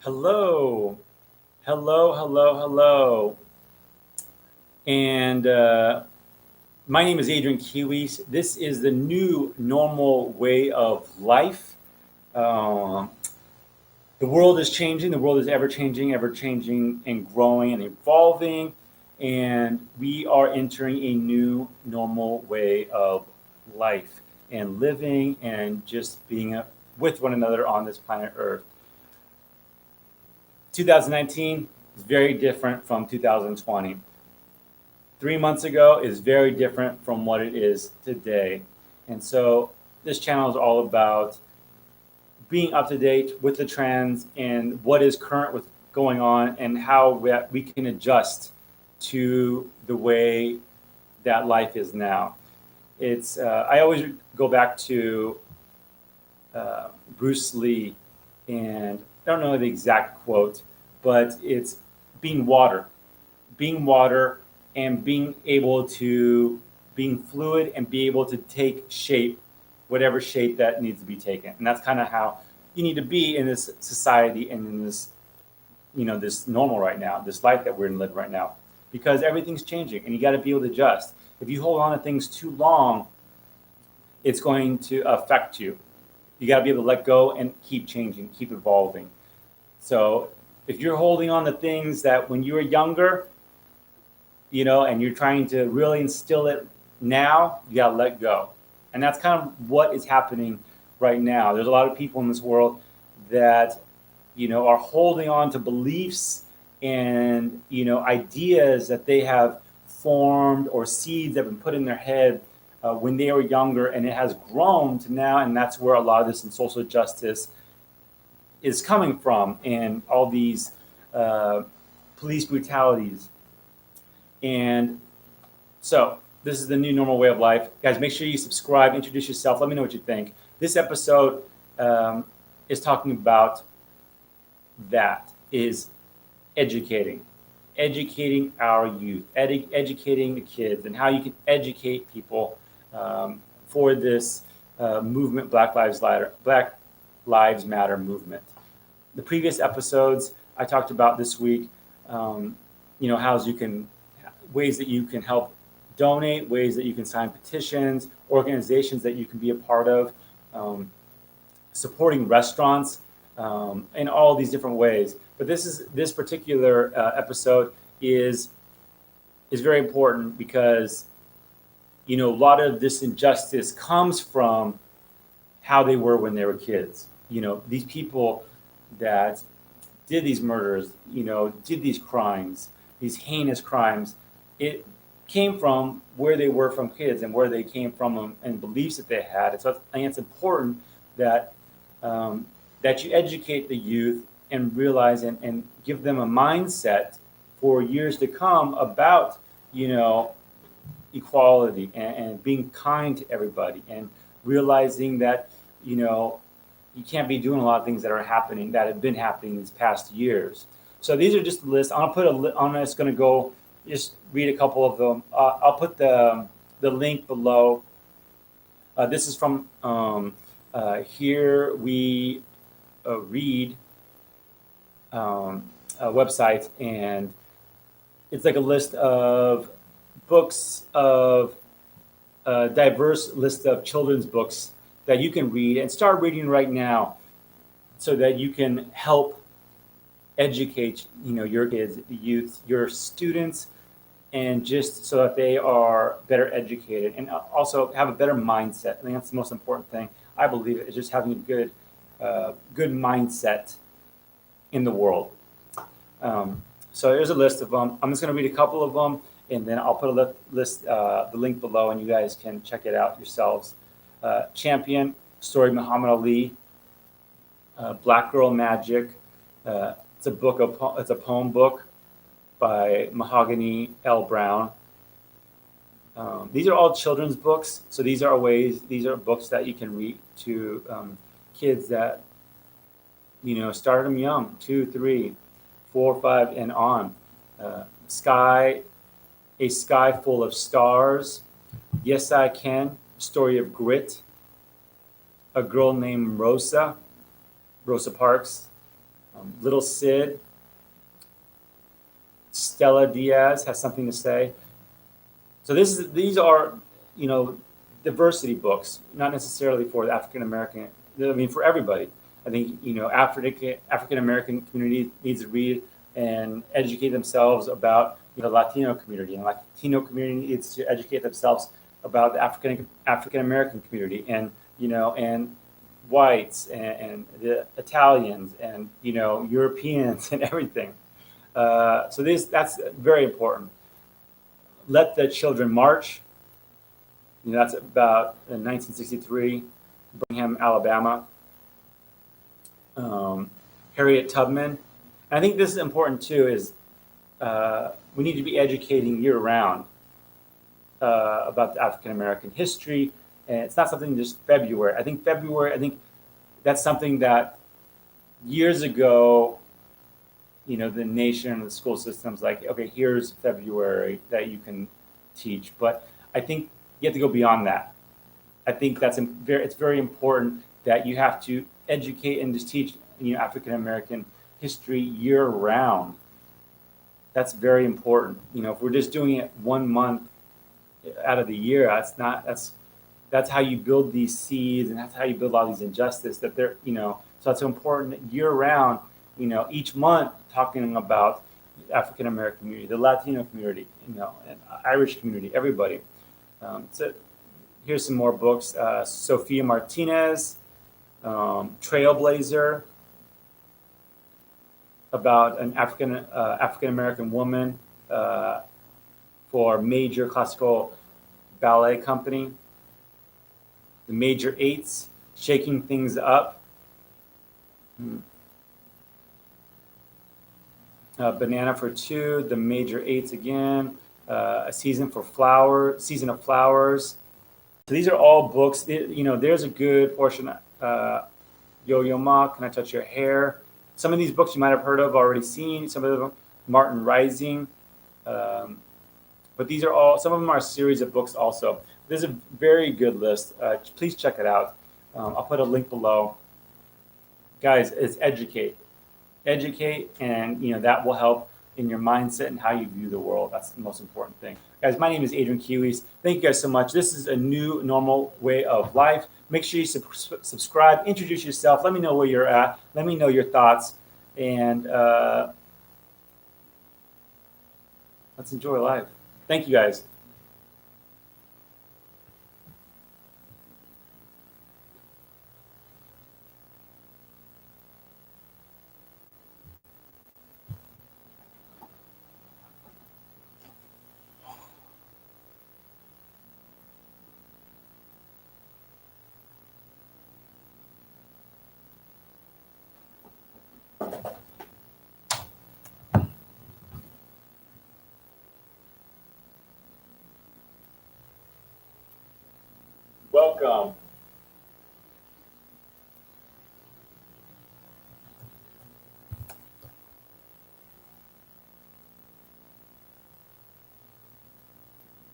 Hello, hello. And My name is Adrian Kiwis. This is the new normal way of life. Um, the world is changing. The world is ever changing and growing and evolving. And we are entering a new normal way of life and living and just being with one another on this planet Earth. 2019 is very different from 2020. 3 months ago is very different from what it is today. And so this channel is all about being up to date with the trends and what is current with going on and how we can adjust to the way that life is now. It's I always go back to Bruce Lee, and I don't know the exact quote, but it's being water, being water, and being able to being fluid and be able to take shape, whatever shape that needs to be taken. And that's kind of how you need to be in this society and in this, this normal right now, this life that we're in living right now, because everything's changing and you got to be able to adjust. If you hold on to things too long, it's going to affect you. You got to be able to let go and keep changing, keep evolving. So if you're holding on to things that when you were younger, and you're trying to really instill it now, you got to let go. And that's kind of what is happening right now. There's a lot of people in this world that, are holding on to beliefs and, ideas that they have formed or seeds that have been put in their head when they were younger, and it has grown to now. And that's where a lot of this in social justice is coming from, and all these police brutalities. And so this is the new normal way of life. Guys, make sure you subscribe, introduce yourself. Let me know what you think. This episode is talking about that is educating our youth, educating the kids, and how you can educate people for this movement, Black Lives Matter movement. The previous episodes I talked about this week, ways that you can help donate, ways that you can sign petitions, organizations that you can be a part of, supporting restaurants, in all these different ways. But this particular episode is very important because a lot of this injustice comes from how they were when they were kids. These people that did these murders, did these crimes, these heinous crimes, it came from where they were from kids and where they came from and beliefs that they had. And so I think it's important that that you educate the youth and realize and give them a mindset for years to come about, equality and being kind to everybody, and realizing that, you can't be doing a lot of things that have been happening these past years. So these are just lists. I'm just going to go just read a couple of them. I'll put the link below. This is from Here We Read a website, and it's like a list of books, of a diverse list of children's books that you can read and start reading right now, so that you can help educate your kids, youth, your students, and just so that they are better educated and also have a better mindset. I think that's the most important thing. I believe it is just having a good mindset in the world. So there's a list of them. I'm just going to read a couple of them, and then I'll put the link below, and you guys can check it out yourselves. Champion, Story of Muhammad Ali. Black Girl Magic. It's a poem book by Mahogany L. Brown. These are all children's books, so these are books that you can read to kids that start them young, 2, 3, 4, 5, and on. A Sky Full of Stars. Yes, I Can. Story of Grit. A Girl Named Rosa Parks. Little Sid, Stella Diaz has something to say. So these are, you know, diversity books, not necessarily for the African American. I mean, for everybody. I think, you know, African American community needs to read and educate themselves about, you know, Latino community, and Latino community needs to educate themselves about the African American community, and, you know, and whites, and the Italians, and, you know, Europeans and everything. So that's very important. Let the Children March. You know, that's about in 1963, Birmingham, Alabama. Um, Harriet Tubman. And I think this is important too. Is we need to be educating year round about the African American history, and it's not something just February. I think February. I think that's something that years ago, you know, the nation and the school systems like, okay, here's February that you can teach, but I think you have to go beyond that. I think it's very important that you have to educate and just teach, you know, African American history year round. That's very important. You know, if we're just doing it 1 month out of the year, that's how you build these seeds, and that's how you build all these injustice that they're, you know. So it's important year round. You know, each month talking about the African American community, the Latino community, you know, and Irish community, everybody. So here's some more books. Sophia Martinez, Trailblazer, about an African American woman for major classical ballet company. The Major Eights, Shaking Things Up. Banana for Two, The Major Eights again. A Season of Flowers. So these are all books. You know, there's a good portion. Yo-Yo Ma, Can I Touch Your Hair? Some of these books you might have heard of, already seen. Some of them, Martin Rising. But these are all, some of them are a series of books also. There's a very good list. Please check it out. I'll put a link below. Guys, it's educate, and, you know, that will help in your mindset and how you view the world. That's the most important thing. Guys, my name is Adrian Kiwis. Thank you guys so much. This is a new normal way of life. Make sure you subscribe, introduce yourself. Let me know where you're at. Let me know your thoughts. And let's enjoy life. Thank you guys. Welcome.